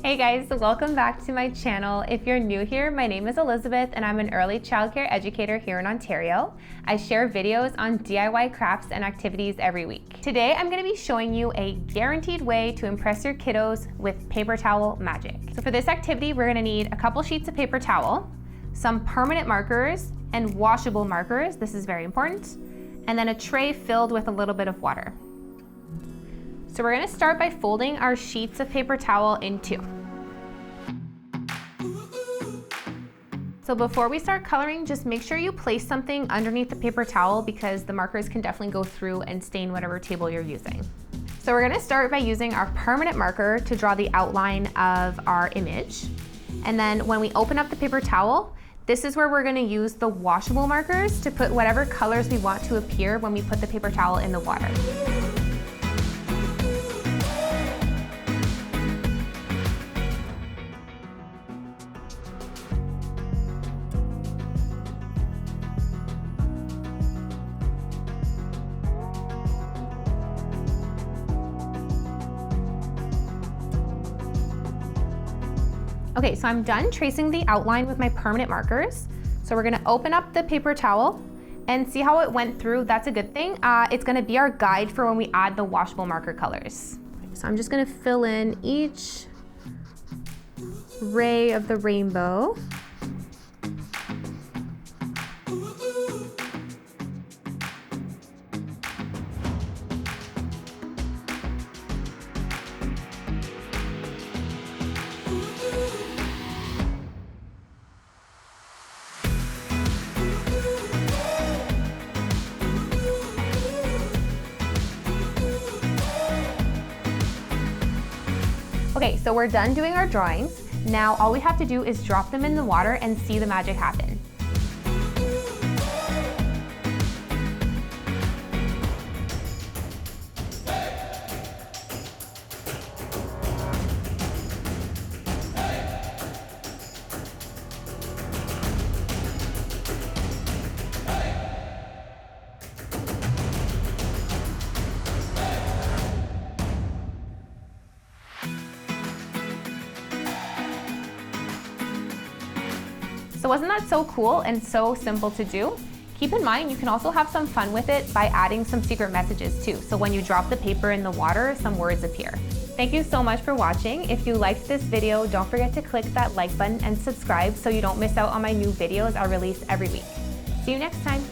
Hey guys, welcome back to my channel. If you're new here, my name is Elizabeth and I'm an early childcare educator here in Ontario. I share videos on DIY crafts and activities every week. Today I'm going to be showing you a guaranteed way to impress your kiddos with paper towel magic. So for this activity, we're going to need a couple sheets of paper towel, some permanent markers and washable markers, this is very important, and then a tray filled with a little bit of water. So we're going to start by folding our sheets of paper towel in two. So before we start coloring, just make sure you place something underneath the paper towel because the markers can definitely go through and stain whatever table you're using. So we're going to start by using our permanent marker to draw the outline of our image. And then when we open up the paper towel, this is where we're going to use the washable markers to put whatever colors we want to appear when we put the paper towel in the water. Okay, so I'm done tracing the outline with my permanent markers. So we're gonna open up the paper towel and see how it went through. That's a good thing. It's gonna be our guide for when we add the washable marker colors. So I'm just gonna fill in each ray of the rainbow. Okay, so we're done doing our drawings. Now all we have to do is drop them in the water and see the magic happen. So wasn't that so cool and so simple to do? Keep in mind, you can also have some fun with it by adding some secret messages too. So when you drop the paper in the water, some words appear. Thank you so much for watching. If you liked this video, don't forget to click that like button and subscribe so you don't miss out on my new videos I release every week. See you next time.